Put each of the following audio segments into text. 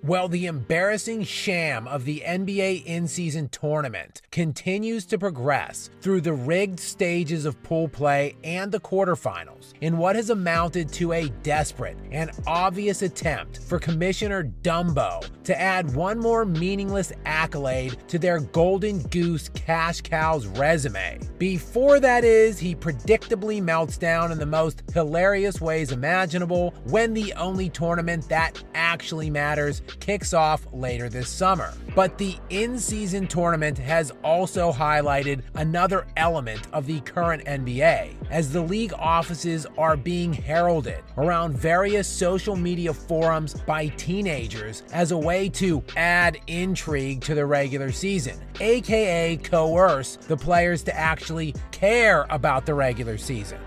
Well, the embarrassing sham of the NBA in-season tournament continues to progress through the rigged stages of pool play and the quarterfinals in what has amounted to a desperate and obvious attempt for Commissioner Dumbo to add one more meaningless accolade to their Golden Goose cash cow's resume. Before that is, he predictably melts down in the most hilarious ways imaginable when the only tournament that actually matters kicks off later this summer. But the in-season tournament has also highlighted another element of the current NBA, as the league offices are being heralded around various social media forums by teenagers as a way to add intrigue to the regular season, aka coerce the players to actually care about the regular season.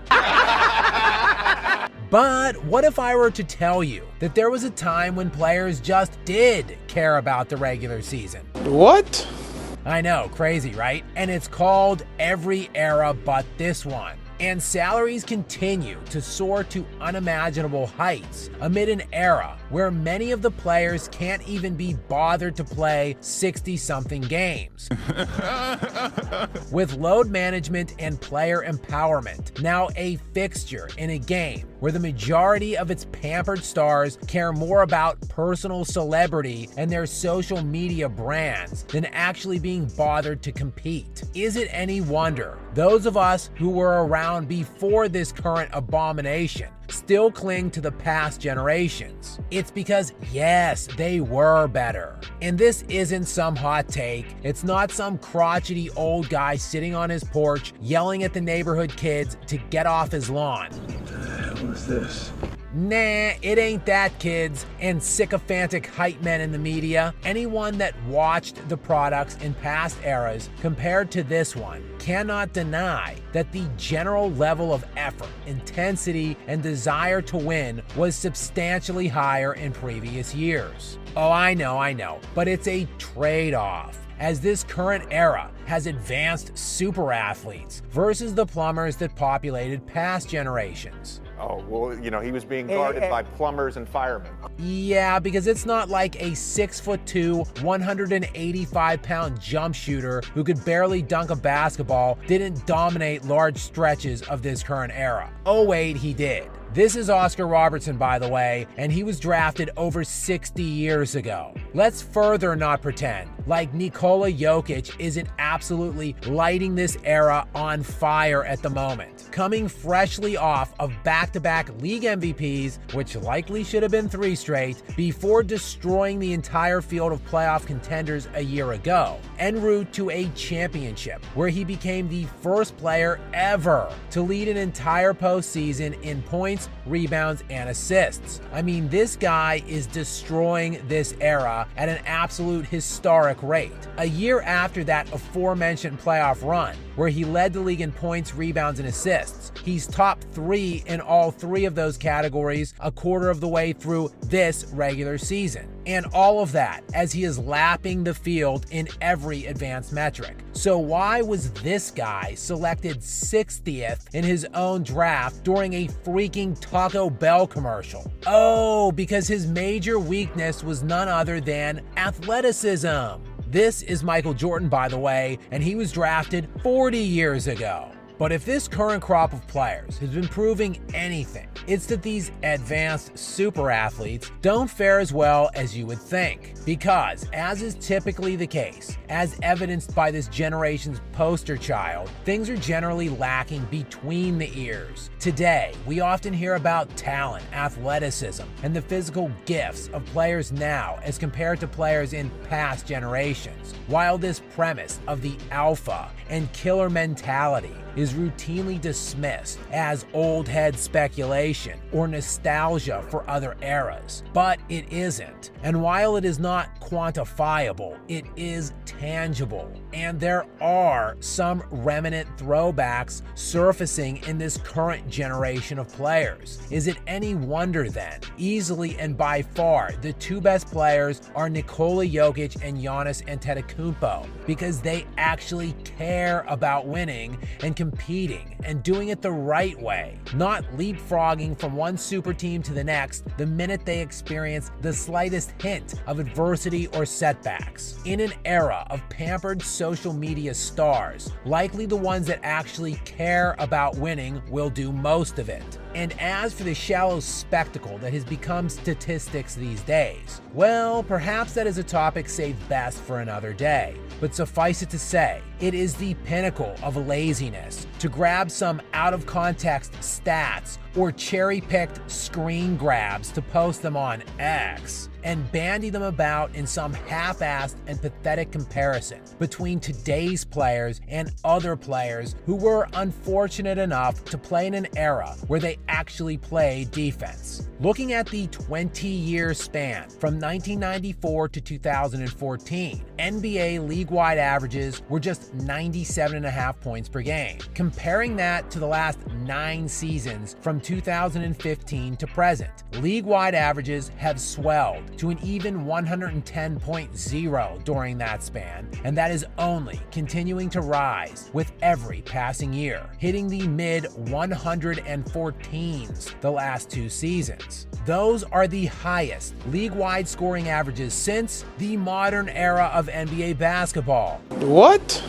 But what if I were to tell you that there was a time when players just did care about the regular season? What? I know, crazy, right? And it's called every era but this one. And salaries continue to soar to unimaginable heights amid an era where many of the players can't even be bothered to play 60-something games. With load management and player empowerment now a fixture in a game where the majority of its pampered stars care more about personal celebrity and their social media brands than actually being bothered to compete. Is it any wonder those of us who were around before this current abomination still cling to the past generations? It's because, yes, they were better. And this isn't some hot take. It's not some crotchety old guy sitting on his porch yelling at the neighborhood kids to get off his lawn. What the hell is this? Nah, it ain't that, kids and sycophantic hype men in the media. Anyone that watched the products in past eras compared to this one cannot deny that the general level of effort, intensity, and desire to win was substantially higher in previous years. Oh, I know, but it's a trade-off, as this current era has advanced super athletes versus the plumbers that populated past generations. Oh, well, you know, he was being guarded by plumbers and firemen. Yeah, because it's not like a 6'2", 185-pound jump shooter who could barely dunk a basketball didn't dominate large stretches of this current era. Oh wait, he did. This is Oscar Robertson, by the way, and he was drafted over 60 years ago. Let's further not pretend like Nikola Jokic isn't absolutely lighting this era on fire at the moment. Coming freshly off of back-to-back league MVPs, which likely should have been 3 straight, before destroying the entire field of playoff contenders a year ago, en route to a championship where he became the first player ever to lead an entire postseason in points, rebounds, and assists. I mean, this guy is destroying this era at an absolute historic rate. A year after that aforementioned playoff run, where he led the league in points, rebounds, and assists, he's top 3 in all 3 of those categories a quarter of the way through this regular season. And all of that as he is lapping the field in every advanced metric. So why was this guy selected 60th in his own draft during a freaking Taco Bell commercial? Oh, because his major weakness was none other than athleticism. This is Michael Jordan, by the way, and he was drafted 40 years ago. But if this current crop of players has been proving anything, it's that these advanced super athletes don't fare as well as you would think. Because, as is typically the case, as evidenced by this generation's poster child, things are generally lacking between the ears. Today, we often hear about talent, athleticism, and the physical gifts of players now as compared to players in past generations. While this premise of the alpha and killer mentality is routinely dismissed as old head speculation or nostalgia for other eras. But it isn't. And while it is not quantifiable, it is tangible. And there are some remnant throwbacks surfacing in this current generation of players. Is it any wonder then? Easily and by far, the 2 best players are Nikola Jokic and Giannis Antetokounmpo, because they actually care about winning and compete competing and doing it the right way, not leapfrogging from one super team to the next the minute they experience the slightest hint of adversity or setbacks. In an era of pampered social media stars, likely the ones that actually care about winning will do most of it. And as for the shallow spectacle that has become statistics these days, well, perhaps that is a topic saved best for another day. But suffice it to say, it is the pinnacle of laziness to grab some out-of-context stats or cherry-picked screen grabs to post them on X and bandy them about in some half-assed and pathetic comparison between today's players and other players who were unfortunate enough to play in an era where they actually played defense. Looking at the 20-year span from 1994 to 2014, NBA league-wide averages were just 97.5 points per game. Comparing that to the last 9 seasons from 2015 to present, league-wide averages have swelled to an even 110.0 during that span, and that is only continuing to rise with every passing year, hitting the mid-114s the last 2 seasons. Those are the highest league-wide scoring averages since the modern era of NBA basketball. What?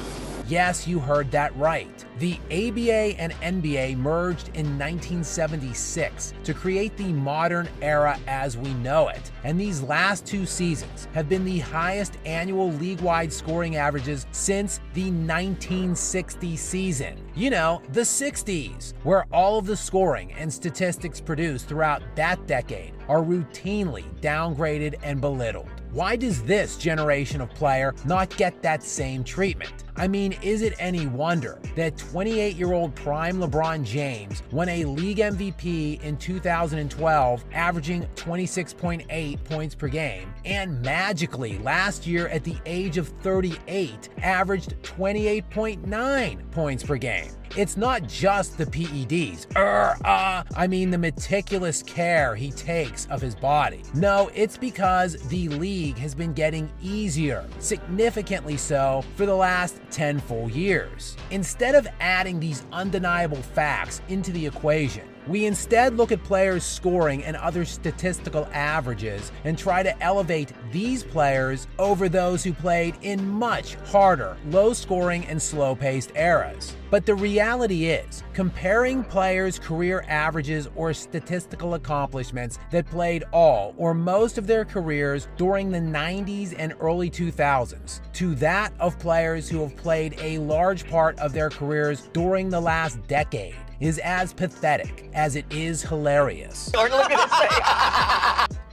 Yes, you heard that right. The ABA and NBA merged in 1976 to create the modern era as we know it, and these last 2 seasons have been the highest annual league-wide scoring averages since the 1960 season. You know, the 60s, where all of the scoring and statistics produced throughout that decade are routinely downgraded and belittled. Why does this generation of player not get that same treatment? I mean, is it any wonder that 28-year-old prime LeBron James won a league MVP in 2012, averaging 26.8 points per game, and magically last year at the age of 38 averaged 28.9 points per game? It's not just the PEDs, I mean the meticulous care he takes of his body. No, it's because the league has been getting easier, significantly so for the last 10 full years. Instead of adding these undeniable facts into the equation, we instead look at players' scoring and other statistical averages and try to elevate these players over those who played in much harder, low-scoring and slow-paced eras. But the reality is, comparing players' career averages or statistical accomplishments that played all or most of their careers during the 90s and early 2000s to that of players who have played a large part of their careers during the last decade is as pathetic as it is hilarious.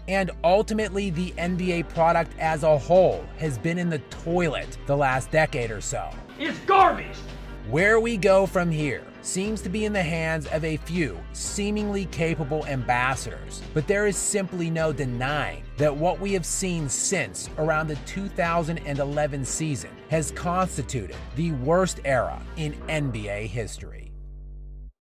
And ultimately, the NBA product as a whole has been in the toilet the last decade or so. It's garbage! Where we go from here seems to be in the hands of a few seemingly capable ambassadors, but there is simply no denying that what we have seen since around the 2011 season has constituted the worst era in NBA history.